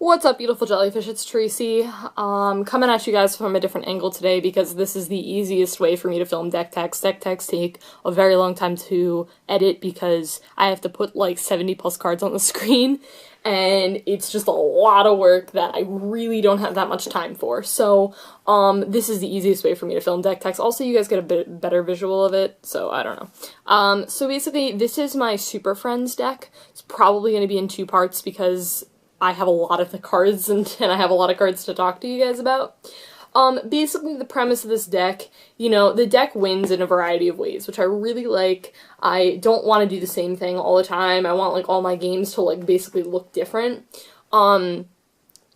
What's up, beautiful jellyfish? It's Tracy. Coming at you guys from a different angle today because this is the easiest way for me to film deck techs. Deck techs take a very long time to edit because I have to put like 70 plus cards on the screen, and it's just a lot of work that I really don't have that much time for. So, this is the easiest way for me to film deck techs. Also, you guys get a bit better visual of it, so I don't know. So basically, this is my Superfriends deck. It's probably going to be in two parts because I have a lot of the cards and I have a lot of cards to talk to you guys about. Basically the premise of this deck, you know, the deck wins in a variety of ways, which I really like. I don't want to do the same thing all the time. I want like all my games to like basically look different.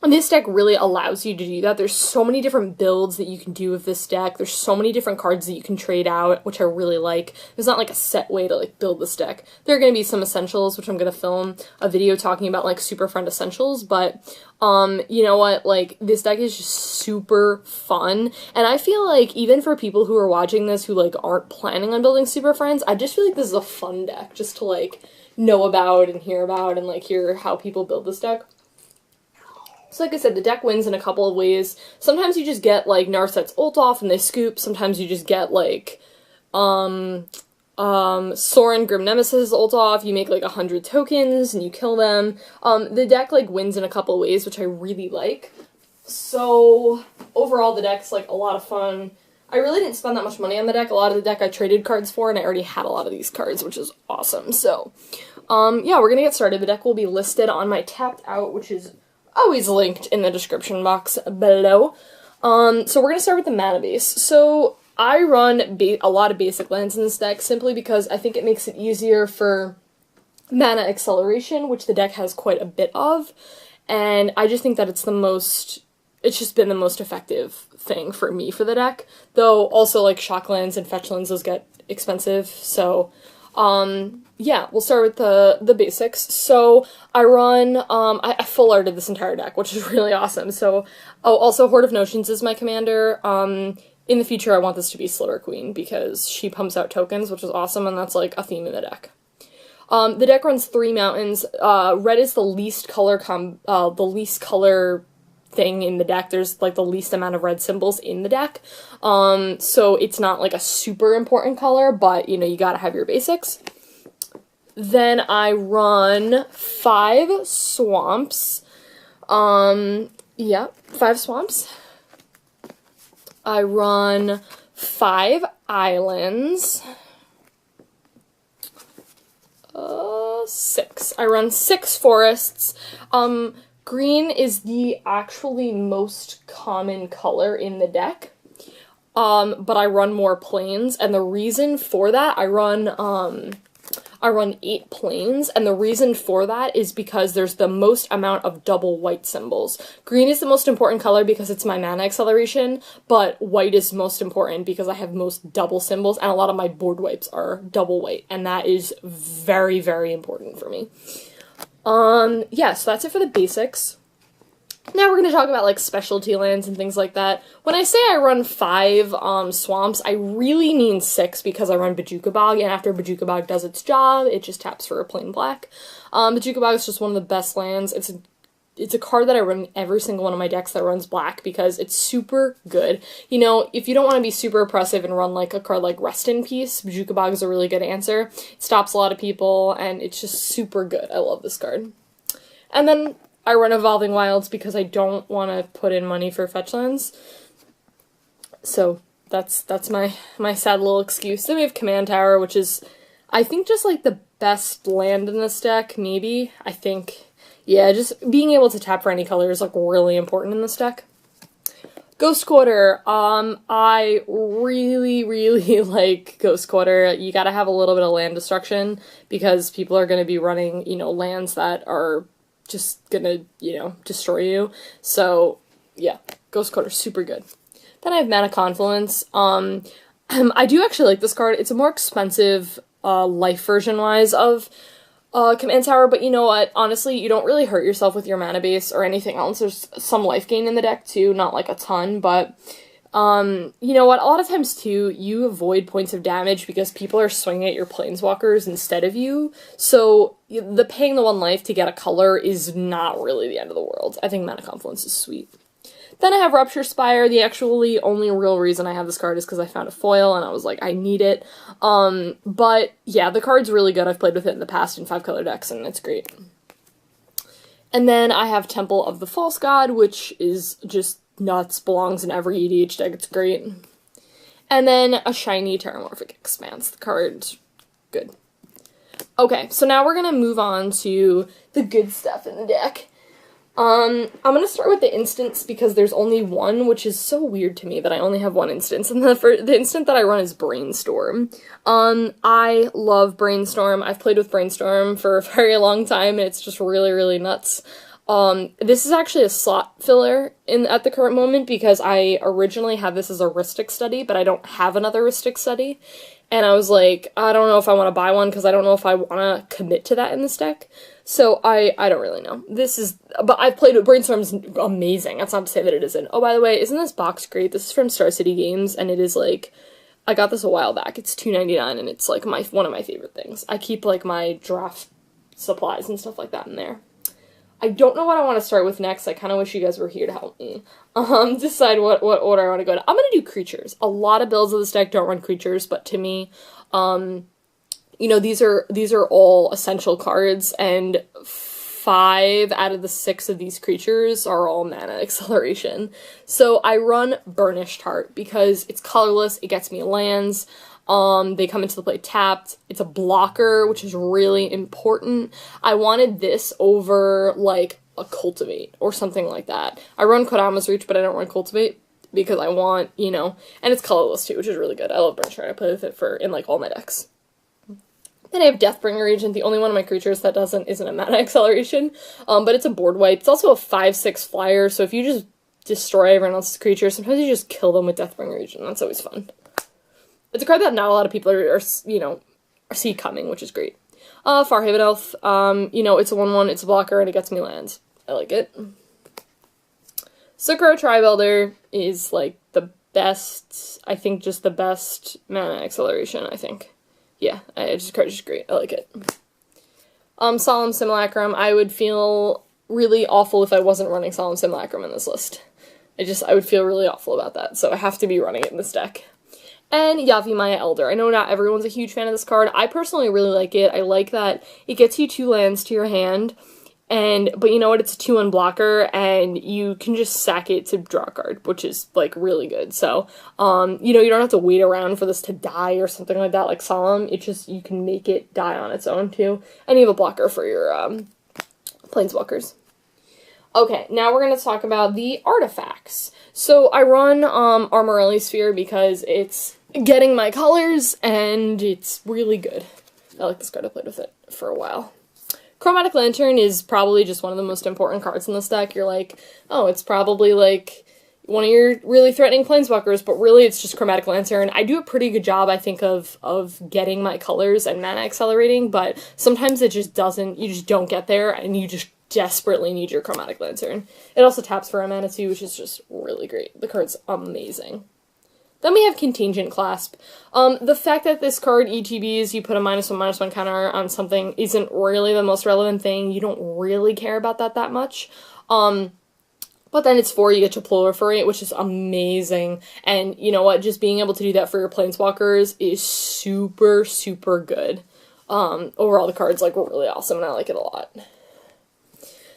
And this deck really allows you to do that. There's so many different builds that you can do with this deck. There's so many different cards that you can trade out, which I really like. There's not like a set way to like build this deck. There are going to be some essentials, which I'm going to film a video talking about like Super Friend essentials, but you know what, like this deck is just super fun. And I feel like even for people who are watching this who like aren't planning on building Super Friends, I just feel like this is a fun deck just to like know about and hear about and like hear how people build this deck. So like I said, the deck wins in a couple of ways. Sometimes you just get, like, Narset's ult off and they scoop. Sometimes you just get, like, Sorin Grim Nemesis ult off. You make, like, 100 tokens and you kill them. The deck, like, wins in a couple of ways, which I really like. So, overall, the deck's, like, a lot of fun. I really didn't spend that much money on the deck. A lot of the deck I traded cards for, and I already had a lot of these cards, which is awesome. So, yeah, we're gonna get started. The deck will be listed on my Tapped Out, which is always linked in the description box below. So we're going to start with the mana base. So I run a lot of basic lands in this deck simply because I think it makes it easier for mana acceleration, which the deck has quite a bit of, and I just think that it's just been the most effective thing for me for the deck. Though also like shock lands and fetch lands, those get expensive, so yeah, we'll start with the basics. So I run, I full arted this entire deck, which is really awesome. So, oh, also Horde of Notions is my commander. In the future I want this to be Sliver Queen because she pumps out tokens, which is awesome, and that's like a theme in the deck. The deck runs 3 mountains. Red is the least color thing in the deck. There's like the least amount of red symbols in the deck. So it's not like a super important color, but you know, you gotta have your basics. Then I run 5 swamps. Yeah, 5 swamps. I run 5 islands. 6. I run 6 forests. Green is the actually most common color in the deck, but I run more plains, and the reason for that, I run 8 plains, and the reason for that is because there's the most amount of double white symbols. Green is the most important color because it's my mana acceleration, but white is most important because I have most double symbols, and a lot of my board wipes are double white, and that is very, very important for me. Yeah, so that's it for the basics. Now we're going to talk about, like, specialty lands and things like that. When I say I run 5, swamps, I really mean 6 because I run Bojuka Bog, and after Bojuka Bog does its job, it just taps for a plain black. Bojuka Bog is just one of the best lands. It's a card that I run in every single one of my decks that runs black because it's super good. You know, if you don't want to be super oppressive and run, like, a card like Rest in Peace, Bojuka Bog is a really good answer. It stops a lot of people, and it's just super good. I love this card. And then I run Evolving Wilds because I don't want to put in money for fetch lands. So that's my sad little excuse. Then we have Command Tower, which is, I think, just like the best land in this deck, maybe. I think, yeah, just being able to tap for any color is like really important in this deck. Ghost Quarter. I really, really like Ghost Quarter. You gotta have a little bit of land destruction because people are gonna be running, you know, lands that are just gonna, you know, destroy you. So, yeah, Ghost Quarter, super good. Then I have Mana Confluence. I do actually like this card. It's a more expensive, life version-wise of Command Tower, but you know what? Honestly, you don't really hurt yourself with your mana base or anything else. There's some life gain in the deck, too. Not, like, a ton, but You know what, a lot of times too, you avoid points of damage because people are swinging at your planeswalkers instead of you, so the paying the 1 life to get a color is not really the end of the world. I think Mana Confluence is sweet. Then I have Rupture Spire. The actually only real reason I have this card is because I found a foil and I was like, I need it. But yeah, the card's really good. I've played with it in the past in 5-color decks and it's great. And then I have Temple of the False God, which is just nuts, belongs in every EDH deck, it's great. And then a shiny Terramorphic Expanse. The card's good. Okay, so now we're gonna move on to the good stuff in the deck. I'm gonna start with the instants because there's only one, which is so weird to me that I only have one instance, and the instant that I run is Brainstorm. I love Brainstorm. I've played with Brainstorm for a very long time, and it's just really, really nuts. This is actually a slot filler at the current moment because I originally had this as a Rhystic study, but I don't have another Rhystic study. And I was like, I don't know if I want to buy one because I don't know if I want to commit to that in this deck. So I don't really know. But I've played with Brainstorm's amazing. That's not to say that it isn't. Oh, by the way, isn't this box great? This is from Star City Games, and it is like, I got this a while back. It's $2.99, and it's like one of my favorite things. I keep like my draft supplies and stuff like that in there. I don't know what I want to start with next. I kind of wish you guys were here to help me decide what order I want to go to. I'm going to do creatures. A lot of builds of this deck don't run creatures, but to me, you know, these are all essential cards, and 5 out of the 6 of these creatures are all mana acceleration. So I run Burnished Heart because it's colorless, it gets me lands. They come into the play tapped. It's a blocker, which is really important. I wanted this over, like, a Cultivate or something like that. I run Kodama's Reach, but I don't run Cultivate because I want, you know, and it's colorless too, which is really good. I love Burnished Heart. I play with it in, like, all my decks. Then I have Deathbringer Agent, the only one of my creatures that isn't a mana acceleration, but it's a board wipe. It's also a 5/6 flyer, so if you just destroy everyone else's creatures, sometimes you just kill them with Deathbringer Agent. That's always fun. It's a card that not a lot of people are see coming, which is great. Farhaven Elf, you know, it's a 1/1, it's a blocker, and it gets me lands. I like it. Sakura Tribuilder is, like, the best, I think, just the best mana acceleration, I think. Yeah, this card is just great. I like it. Solemn Simulacrum, I would feel really awful if I wasn't running Solemn Simulacrum in this list. I would feel really awful about that, so I have to be running it in this deck. And Yavimaya Elder. I know not everyone's a huge fan of this card. I personally really like it. I like that it gets you 2 lands to your hand, but you know what, it's a 2/1 blocker, and you can just sack it to draw a card, which is, like, really good. So, you know, you don't have to wait around for this to die or something like that, like Solemn. You can make it die on its own, too. And you have a blocker for your, Planeswalkers. Okay, now we're going to talk about the artifacts. So I run Armorelli Sphere because it's getting my colors, and it's really good. I like this card. I played with it for a while. Chromatic Lantern is probably just one of the most important cards in this deck. You're like, oh, it's probably, like, one of your really threatening planeswalkers, but really it's just Chromatic Lantern. I do a pretty good job, I think, of getting my colors and mana accelerating, but sometimes it just doesn't, you just don't get there, and you just desperately need your Chromatic Lantern. It also taps for a mana too, which is just really great. The card's amazing. Then we have Contingent Clasp. The fact that this card ETBs, you put a -1/-1 counter on something isn't really the most relevant thing. You don't really care about that much. But then it's 4, you get to Proliferate, which is amazing. And you know what, just being able to do that for your Planeswalkers is super, super good. Overall, the card's, like, really awesome, and I like it a lot.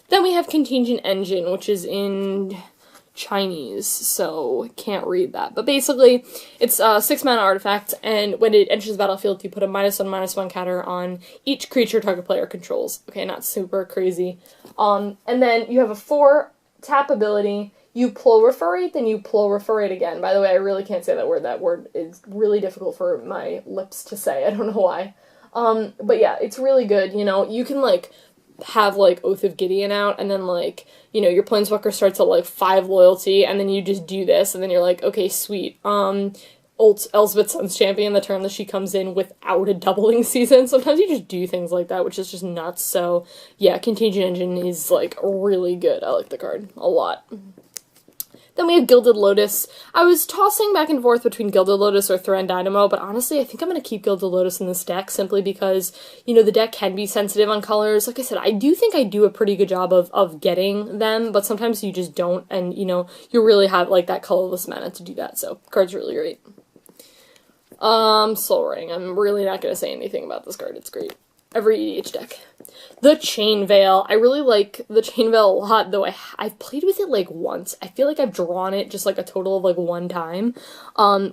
Then we have Contingent Engine, which is in Chinese, so can't read that. But basically, it's a 6-mana artifact, and when it enters the battlefield, you put a -1/-1 counter on each creature target player controls. Okay, not super crazy. And then you have a 4-tap ability. You Proliferate, then you Proliferate again. By the way, I really can't say that word. That word is really difficult for my lips to say. I don't know why. But yeah, it's really good. You know, you can, like, have, like, Oath of Gideon out, and then, like, you know, your Planeswalker starts at, like, 5 loyalty, and then you just do this, and then you're like, okay, sweet. Elspeth Sun's Champion, the turn that she comes in without a doubling season. Sometimes you just do things like that, which is just nuts. So, yeah, Contingent Engine is, like, really good. I like the card a lot. Then we have Gilded Lotus. I was tossing back and forth between Gilded Lotus or Thran Dynamo, but honestly, I think I'm going to keep Gilded Lotus in this deck simply because, you know, the deck can be sensitive on colors. Like I said, I do think I do a pretty good job of getting them, but sometimes you just don't, and, you know, you really have, like, that colorless mana to do that, so card's really great. Soul Ring. I'm really not going to say anything about this card. It's great. Every EDH deck. The Chain Veil. I really like the Chain Veil a lot, though I've played with it, like, once. I feel like I've drawn it just, like, a total of, like, one time,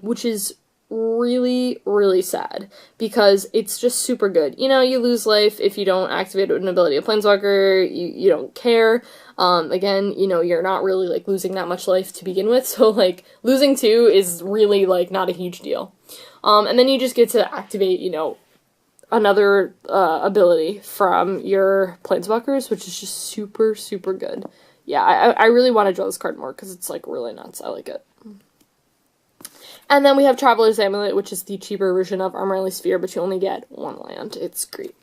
which is really, really sad, because it's just super good. You know, you lose life if you don't activate an ability of Planeswalker, you don't care. Again, you know, you're not really, like, losing that much life to begin with, so, like, losing 2 is really, like, not a huge deal. And then you just get to activate, you know, another ability from your Planeswalkers, which is just super, super good. Yeah, I really want to draw this card more, because it's, like, really nuts. I like it. And then we have Traveler's Amulet, which is the cheaper version of Armorly Sphere, but you only get 1 land. It's great.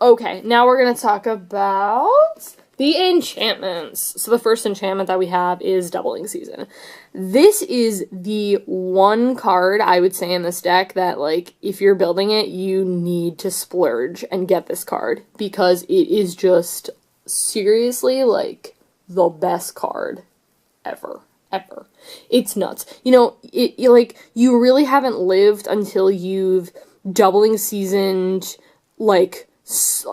Okay, now we're going to talk about the enchantments. So the first enchantment that we have is Doubling Season. This is the one card, I would say, in this deck that, like, if you're building it, you need to splurge and get this card, because it is just seriously, like, the best card ever. Ever. It's nuts. You know, you really haven't lived until you've Doubling Seasoned, like,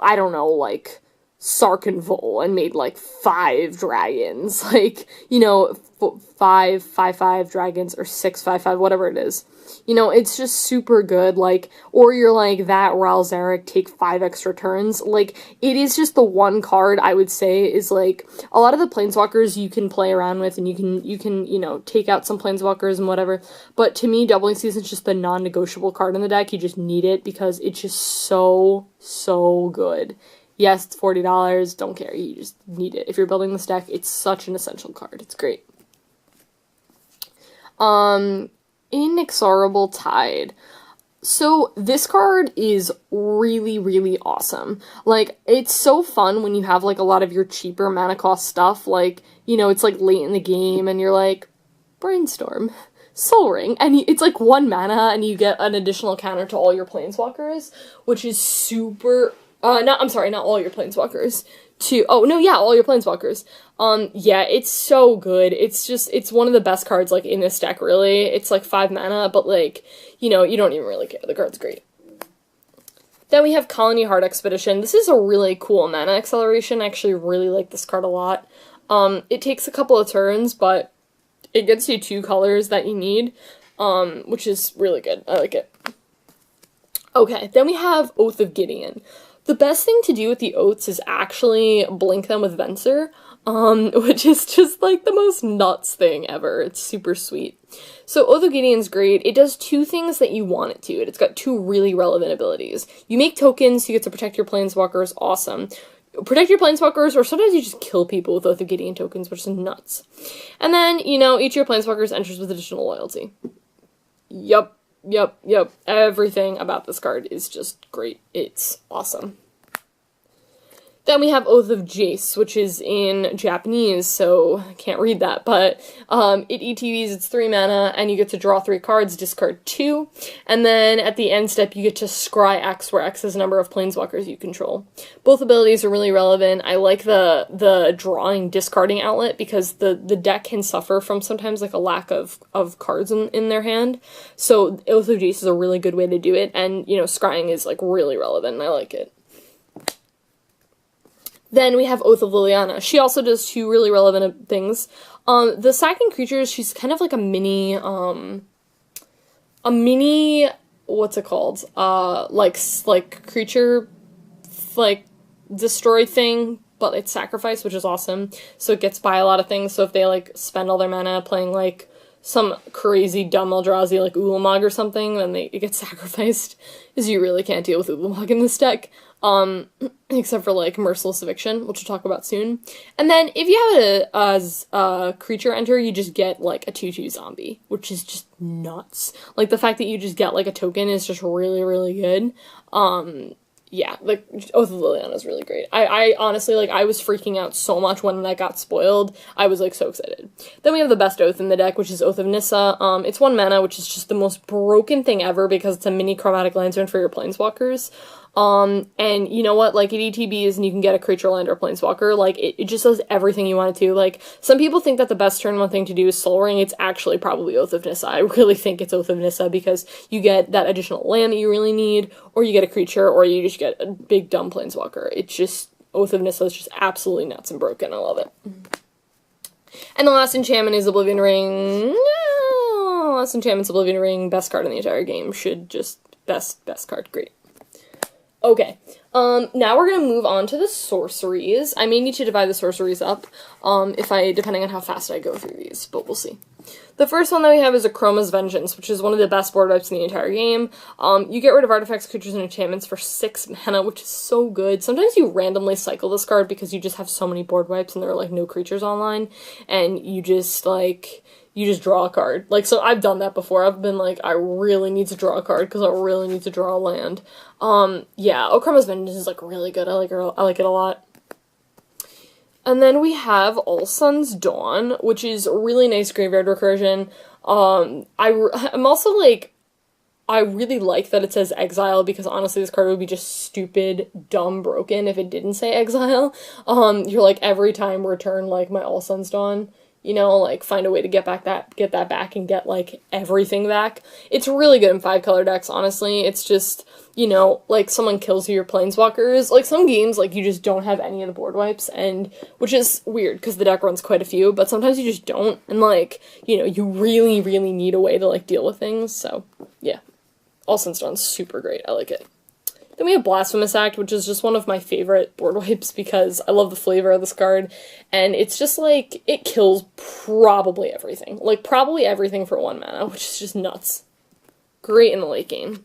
I don't know, like, Sarkenvol and made, like, 5 dragons. Like, you know, 5/5/5 dragons, or 6/5/5, whatever it is. You know, it's just super good, like, or you're like, that Ral Zarek, take 5 extra turns. Like, it is just the one card, I would say, is, like, a lot of the Planeswalkers you can play around with, and you can, you know, take out some Planeswalkers and whatever, but to me, Doubling Season is just the non-negotiable card in the deck. You just need it, because it's just so, so good. Yes, it's $40, don't care, you just need it. If you're building this deck, it's such an essential card. It's great. Inexorable Tide. So this card is really, really awesome. Like, it's so fun when you have, like, a lot of your cheaper mana cost stuff, like, you know, it's, like, late in the game, and you're like, Brainstorm, Soul Ring, and it's, like, 1 mana, and you get an additional counter to all your Planeswalkers, which is super, I'm sorry, not all your Planeswalkers, all your Planeswalkers. Yeah, it's so good. It's just, it's one of the best cards, like, in this deck, really. It's, like, 5 mana, but, like, you know, you don't even really care. The card's great. Then we have Colony Heart Expedition. This is a really cool mana acceleration. I actually really like this card a lot. It takes a couple of turns, but it gets you 2 colors that you need, which is really good. I like it. Okay, then we have Oath of Gideon. The best thing to do with the oaths is actually blink them with Venser, which is just, like, the most nuts thing ever. It's super sweet. So Oath of Gideon's great. It does 2 things that you want it to. It's got 2 really relevant abilities. You make tokens, you get to protect your Planeswalkers, awesome. Protect your Planeswalkers, or sometimes you just kill people with Oath of Gideon tokens, which is nuts. And then, you know, each of your Planeswalkers enters with additional loyalty. Yup. Everything about this card is just great. It's awesome. Then we have Oath of Jace, which is in Japanese, so I can't read that, but it ETBs, it's 3 mana, and you get to draw 3 cards, discard 2, and then at the end step you get to scry X, where X is the number of Planeswalkers you control. Both abilities are really relevant. I like the drawing discarding outlet, because the deck can suffer from sometimes, like, a lack of cards in their hand, so Oath of Jace is a really good way to do it, and, you know, scrying is, like, really relevant, and I like it. Then we have Oath of Liliana. She also does 2 really relevant things. The second creature, she's kind of like a mini, what's it called? Like creature, like, destroy thing, but it's sacrifice, which is awesome. So it gets by a lot of things, so if they, like, spend all their mana playing, like, some crazy dumb Eldrazi, like Ulamog or something, then it gets sacrificed, because you really can't deal with Ulamog in this deck. Except for, like, Merciless Eviction, which we'll talk about soon. And then, if you have a creature enter, you just get, like, a 2/2 zombie, which is just nuts. Like, the fact that you just get, like, a token is just really, really good. yeah, like, Oath of Liliana is really great. I honestly, like, I was freaking out so much when that got spoiled. I was, like, so excited. Then we have the best Oath in the deck, which is Oath of Nissa. It's 1 mana, which is just the most broken thing ever because it's a mini Chromatic Lantern for your Planeswalkers. And you know what, like, it ETBs and you can get a creature, land, or planeswalker, like, it just does everything you want it to. Like, some people think that the best turn 1 thing to do is Soul Ring. It's actually probably Oath of Nissa. I really think it's Oath of Nissa because you get that additional land that you really need, or you get a creature, or you just get a big dumb planeswalker. It's just, Oath of Nissa is just absolutely nuts and broken. I love it. And the last enchantment is Oblivion Ring. Last enchantment's Oblivion Ring, best card in the entire game. Should just, best card, great. Okay, now we're gonna move on to the sorceries. I may need to divide the sorceries up, depending on how fast I go through these, but we'll see. The first one that we have is Chroma's Vengeance, which is one of the best board wipes in the entire game. You get rid of artifacts, creatures, and enchantments for 6 mana, which is so good. Sometimes you randomly cycle this card because you just have so many board wipes and there are, like, no creatures online, and you just, like, you just draw a card. Like, so I've done that before. I've been like, I really need to draw a card because I really need to draw a land. Yeah, Chroma's Vengeance is, like, really good. I like it a lot. And then we have All Sun's Dawn, which is a really nice graveyard recursion. I'm also, like, I really like that it says Exile, because honestly this card would be just stupid, dumb, broken if it didn't say Exile. You're like, every time return, like, my All Sun's Dawn. You know, like, find a way to get that back and get, like, everything back. It's really good in 5-color decks, honestly. It's just, you know, like, someone kills your planeswalkers. Like, some games, like, you just don't have any of the board wipes, and, which is weird, because the deck runs quite a few, but sometimes you just don't, and, like, you know, you really, really need a way to, like, deal with things, so, yeah. All Sun's Dawn's super great. I like it. Then we have Blasphemous Act, which is just one of my favorite board wipes because I love the flavor of this card, and it's just, like, it kills probably everything. Like, probably everything for 1 mana, which is just nuts. Great in the late game.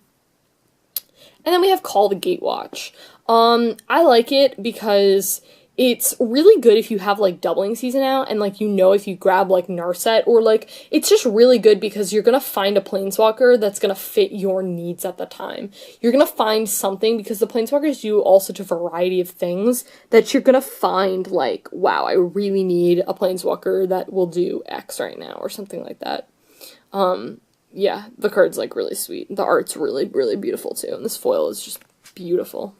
And then we have Call the Gatewatch. I like it because it's really good if you have, like, Doubling Season out, and, like, you know, if you grab, like, Narset, or, like, it's just really good because you're gonna find a planeswalker that's gonna fit your needs at the time. You're gonna find something, because the planeswalkers do all such a variety of things, that you're gonna find, like, wow, I really need a planeswalker that will do X right now, or something like that. Yeah, the card's, like, really sweet. The art's really, really beautiful, too, and this foil is just beautiful.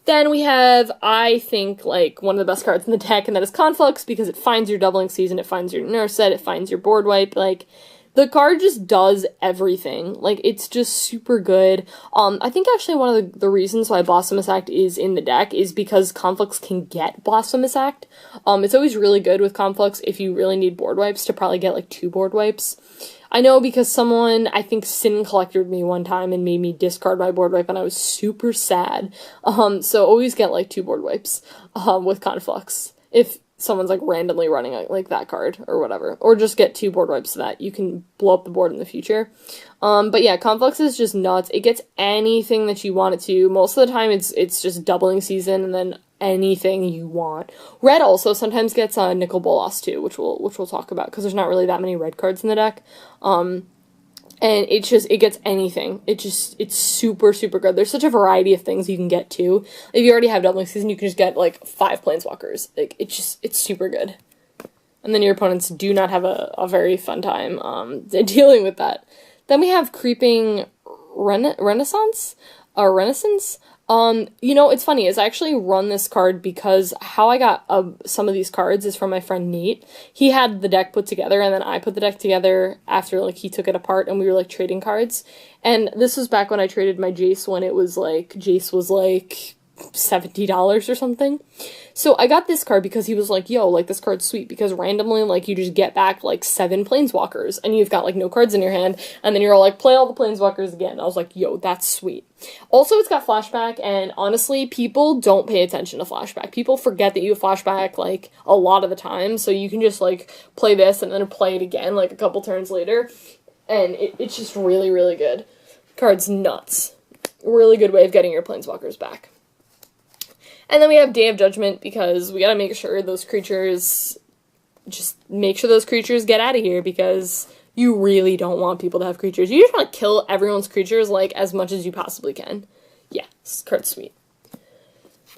Then we have, I think, like, one of the best cards in the deck, and that is Conflux, because it finds your Doubling Season, it finds your Narset, it finds your board wipe. Like, the card just does everything. Like, it's just super good. I think actually one of the reasons why Blasphemous Act is in the deck is because Conflux can get Blasphemous Act. It's always really good with Conflux if you really need board wipes to probably get, like, 2 board wipes. I know because someone, I think, Sin collected me one time and made me discard my board wipe, and I was super sad. So always get, like, 2 board wipes, with Conflux, if someone's, like, randomly running, like, that card, or whatever. Or just get 2 board wipes so that you can blow up the board in the future. But yeah, Conflux is just nuts. It gets anything that you want it to. Most of the time, it's just Doubling Season, and then anything you want. Red also sometimes gets Nicol Bolas too, which we'll talk about, because there's not really that many red cards in the deck. And it gets anything. It's super, super good. There's such a variety of things you can get too. If you already have Doubling Season, you can just get, like, 5 planeswalkers. Like, it's super good. And then your opponents do not have a very fun time dealing with that. Then we have Creeping Renaissance. You know, it's funny, is I actually run this card because how I got some of these cards is from my friend Nate. He had the deck put together, and then I put the deck together after, like, he took it apart, and we were, like, trading cards. And this was back when I traded my Jace, when it was, like, Jace was, like, $70 or something. So I got this card because he was like, yo, like, this card's sweet, because randomly, like, you just get back, like, 7 planeswalkers, and you've got, like, no cards in your hand, and then you're all like, play all the planeswalkers again. I was like, yo, that's sweet. Also, it's got flashback, and honestly, people don't pay attention to flashback. People forget that you have flashback, like, a lot of the time, so you can just, like, play this and then play it again, like, a couple turns later, and it's just really, really good. Card's nuts. Really good way of getting your planeswalkers back. And then we have Day of Judgment, because we gotta make sure those creatures, get out of here, because you really don't want people to have creatures. You just want to kill everyone's creatures, like, as much as you possibly can. yeah, this card's sweet.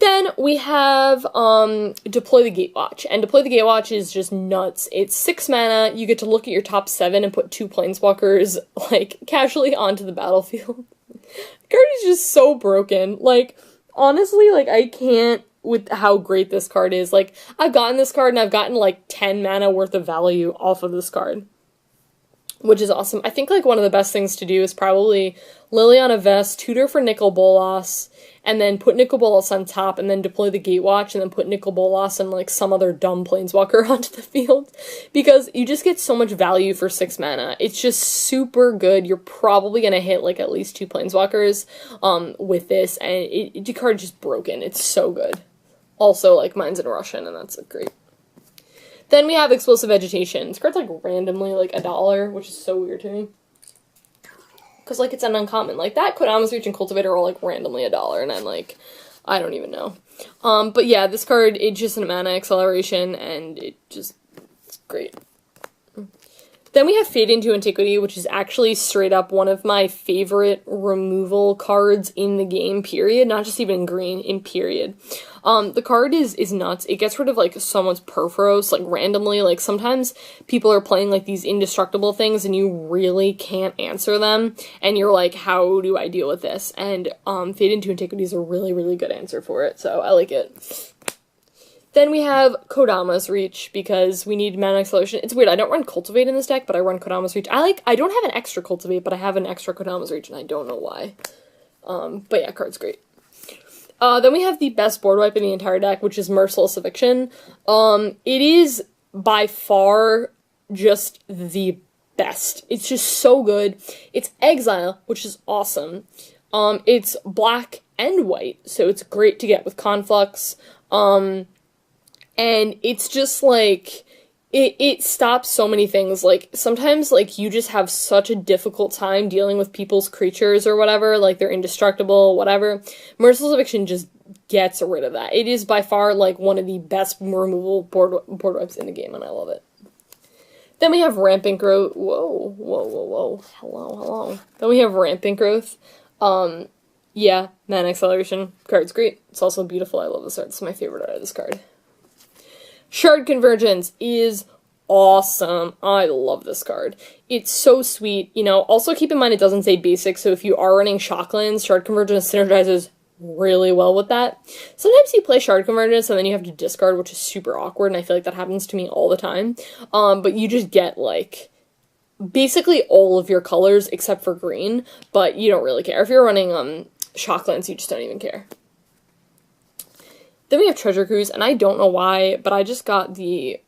Then we have Deploy the Gatewatch, and Deploy the Gatewatch is just nuts. It's 6 mana, you get to look at your top 7 and put 2 planeswalkers, like, casually onto the battlefield. The card is just so broken. Like, honestly, like, I can't with how great this card is. Like, I've gotten this card and I've gotten, like, 10 mana worth of value off of this card, which is awesome. I think, like, one of the best things to do is probably Liliana Vest, tutor for Nicol Bolas, and then put Nicol Bolas on top, and then deploy the Gatewatch, and then put Nicol Bolas and, like, some other dumb planeswalker onto the field, because you just get so much value for 6 mana. It's just super good. You're probably gonna hit, like, at least 2 planeswalkers, with this, and the card's just broken. It's so good. Also, like, mine's in Russian, and that's great. Then we have Explosive Vegetation. This card's, like, randomly, like, $1, which is so weird to me. Because, like, it's an uncommon. Like, that Kodama's Reach and Cultivator are all, like, randomly $1, and I'm like, I don't even know. But yeah, this card, it's just a mana acceleration, and it's great. Then we have Fade into Antiquity, which is actually straight up one of my favorite removal cards in the game, period. Not just even in green, in period. The card is nuts. It gets rid of, like, someone's Perforos, like, randomly. Like, sometimes people are playing, like, these indestructible things, and you really can't answer them, and you're like, how do I deal with this? And, Fade into Antiquity is a really, really good answer for it, so I like it. Then we have Kodama's Reach, because we need mana acceleration. It's weird, I don't run Cultivate in this deck, but I run Kodama's Reach. I don't have an extra Cultivate, but I have an extra Kodama's Reach, and I don't know why. But yeah, card's great. Then we have the best board wipe in the entire deck, which is Merciless Eviction. It is by far just the best. It's just so good. It's Exile, which is awesome. It's black and white, so it's great to get with Conflux. And it's just, like, it stops so many things. Like, sometimes, like, you just have such a difficult time dealing with people's creatures or whatever, like, they're indestructible, whatever. Merciless Eviction just gets rid of that. It is by far, like, one of the best removal board wipes in the game, and I love it. Then we have Rampant Growth. Whoa. Hello. Then we have Rampant Growth. Yeah, mana acceleration. Card's great. It's also beautiful. I love this art. This is my favorite art of this card. Shard Convergence is awesome. I love this card. It's so sweet. You know, also keep in mind it doesn't say basic, so if you are running Shocklands, Shard Convergence synergizes really well with that. Sometimes you play Shard Convergence and then you have to discard, which is super awkward, and I feel like that happens to me all the time. But you just get, like, basically all of your colors except for green, but you don't really care. If you're running Shocklands, you just don't even care. Then we have Treasure Cruise, and I don't know why, but I just got the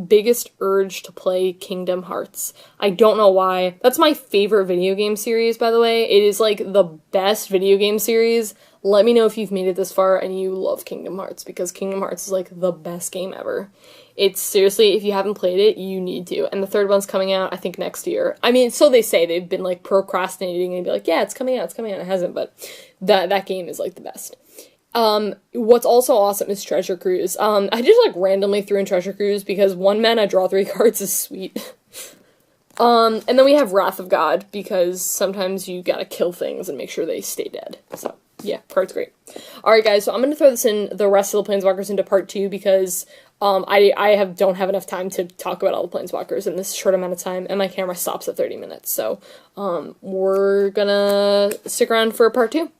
biggest urge to play Kingdom Hearts. I don't know why. That's my favorite video game series, by the way. It is, like, the best video game series. Let me know if you've made it this far and you love Kingdom Hearts, because Kingdom Hearts is, like, the best game ever. It's, seriously, if you haven't played it, you need to. And the 3rd one's coming out, I think, next year. I mean, so they say. They've been, like, procrastinating and be like, yeah, it's coming out. It hasn't, but that game is, like, the best. What's also awesome is Treasure Cruise. I just, like, randomly threw in Treasure Cruise because 1 mana, draw 3 cards is sweet. And then we have Wrath of God, because sometimes you gotta kill things and make sure they stay dead. So, yeah, card's great. Alright, guys, so I'm gonna throw the rest of the Planeswalkers into part 2, because, I don't have enough time to talk about all the Planeswalkers in this short amount of time, and my camera stops at 30 minutes, so, we're gonna stick around for part 2.